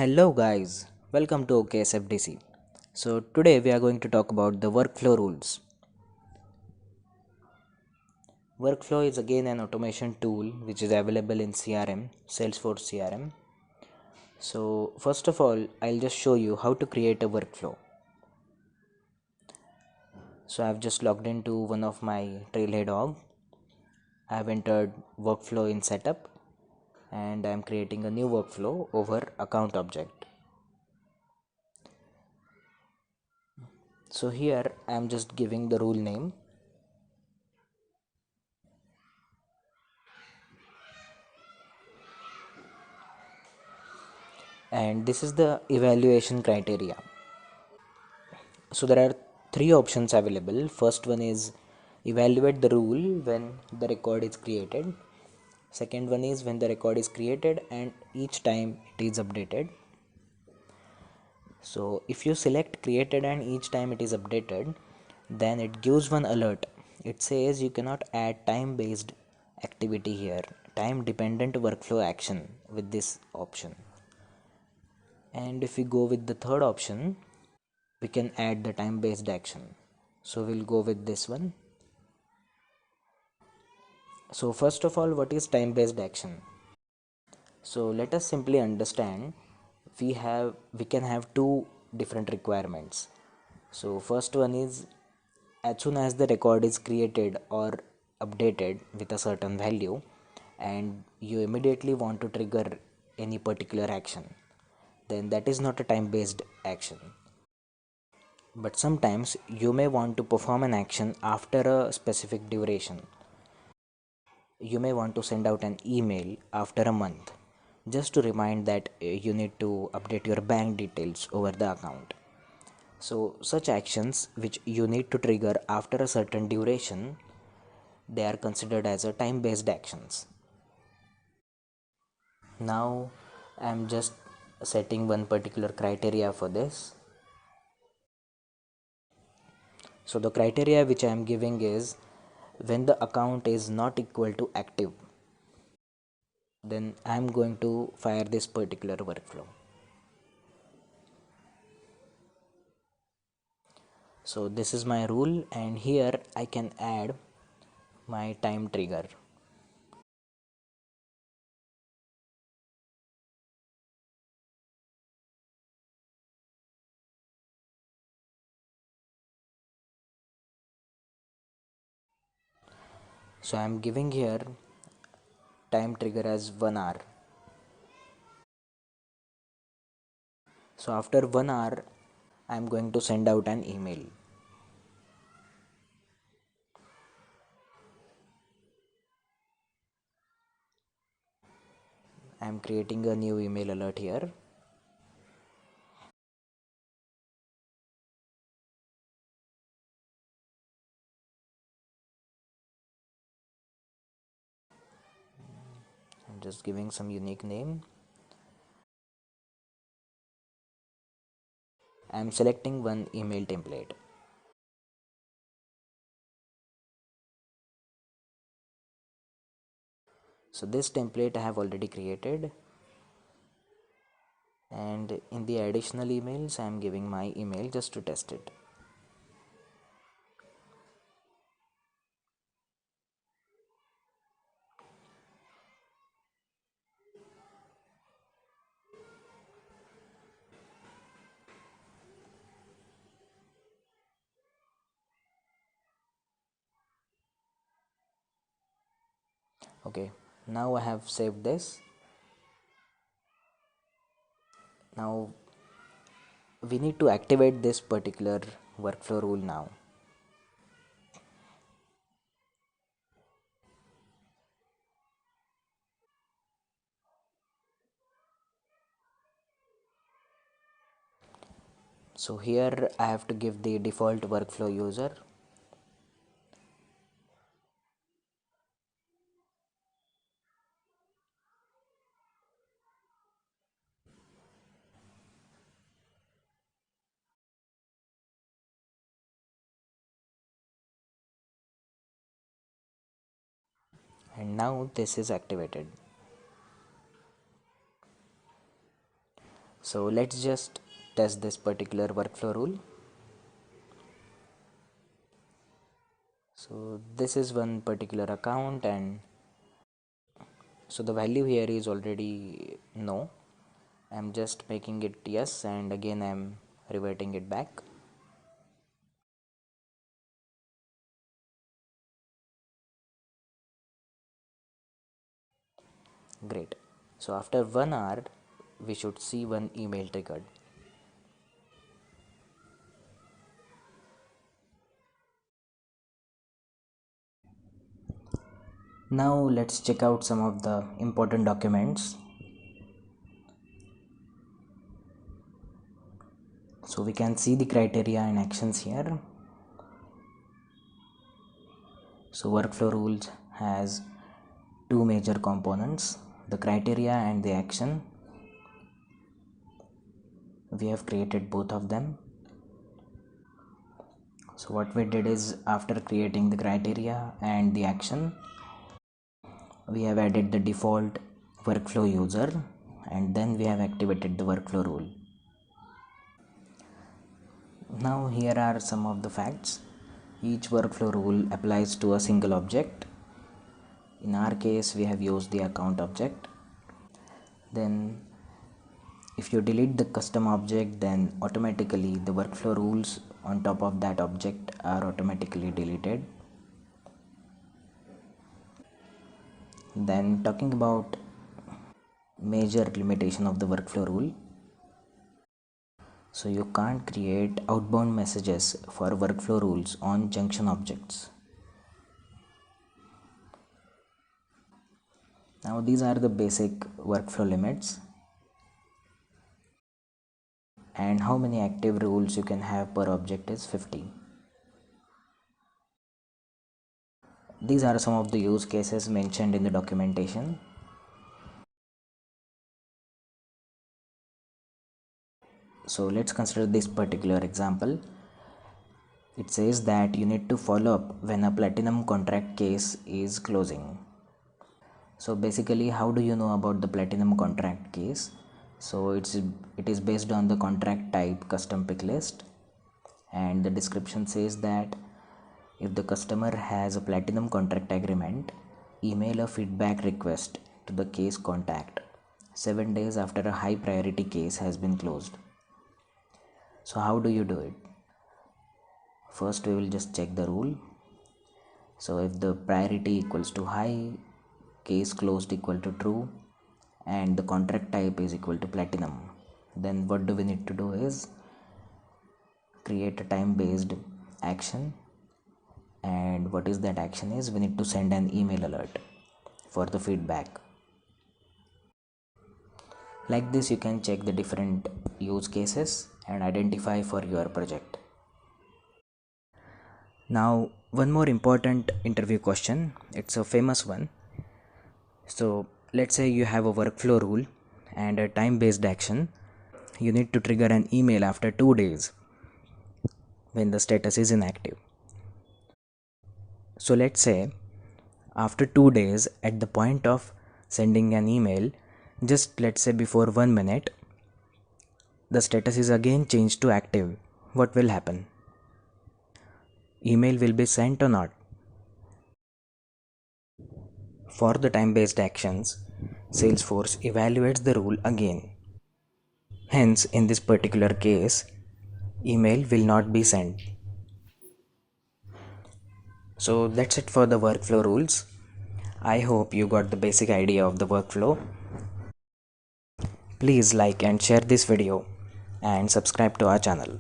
Hello guys, welcome to OKSFDC. So today we are going to talk about the workflow rules. Workflow is again an automation tool which is available in CRM, Salesforce CRM. So first of all, I'll just show you how to create a workflow. So I've just logged into one of my Trailhead org. I've entered workflow in setup and I'm creating a new workflow over account object. So here I'm just giving the rule name. And this is the evaluation criteria. So there are three options available. First one is evaluate the rule when the record is created. Second one is when the record is created and each time it is updated. So if you select created and each time it is updated, then it gives one alert. It says you cannot add time based activity here, time dependent workflow action with this option. And if we go with the third option, we can add the time based action. So we'll go with this one. So first of all, what is time based action? So let us simply understand we can have two different requirements. So first one is as soon as the record is created or updated with a certain value and you immediately want to trigger any particular action, then that is not a time based action. But sometimes you may want to perform an action after a specific duration. You may want to send out an email after a month just to remind that you need to update your bank details over the account. So such actions which you need to trigger after a certain duration, they are considered as a time based actions. Now I'm just setting one particular criteria for this. So the criteria which I am giving is when the account is not equal to active, then I'm going to fire this particular workflow. So this is my rule and here I can add my time trigger. So I'm giving here time trigger as 1 hour. So after 1 hour I'm going to send out an email. I'm creating a new email alert here. I'm just giving some unique name. I'm selecting one email template. So this template I have already created, and in the additional emails I'm giving my email just to test it. Okay, now I have saved this. Now we need to activate this particular workflow rule now. So here I have to give the default workflow user. And now this is activated. So let's just test this particular workflow rule. So this is one particular account, and so the value here is already no. I'm just making it yes, and again I'm reverting it back. Great. So after 1 hour, we should see one email triggered. Now let's check out some of the important documents. So we can see the criteria and actions here. So workflow rules has two major components, the criteria and the action. We have created both of them. So what we did is, after creating the criteria and the action, we have added the default workflow user, and then we have activated the workflow rule. Now here are some of the facts. Each workflow rule applies to a single object. In our case, we have used the account object. Then if you delete the custom object, then automatically the workflow rules on top of that object are automatically deleted. Then talking about major limitation of the workflow rule. So you can't create outbound messages for workflow rules on junction objects. Now these are the basic workflow limits, and how many active rules you can have per object is 50. These are some of the use cases mentioned in the documentation. So let's consider this particular example. It says that you need to follow up when a platinum contract case is closing. So basically, how do you know about the platinum contract case? So it is based on the contract type custom pick list, and the description says that if the customer has a platinum contract agreement, email a feedback request to the case contact 7 days after a high priority case has been closed. So how do you do it? First we will just check the rule. So if the priority equals to high, case closed equal to true, and the contract type is equal to platinum, then what do we need to do is create a time based action. And what is that action is, we need to send an email alert for the feedback. Like this, you can check the different use cases and identify for your project. Now one more important interview question, it's a famous one. So let's say you have a workflow rule and a time based action. You need to trigger an email after 2 days when the status is inactive. So let's say after 2 days, at the point of sending an email, just let's say before 1 minute, the status is again changed to active. What will happen? Email will be sent or not? For the time based actions, Salesforce evaluates the rule again. Hence, in this particular case, email will not be sent. So that's it for the workflow rules. I hope you got the basic idea of the workflow. Please like and share this video and subscribe to our channel.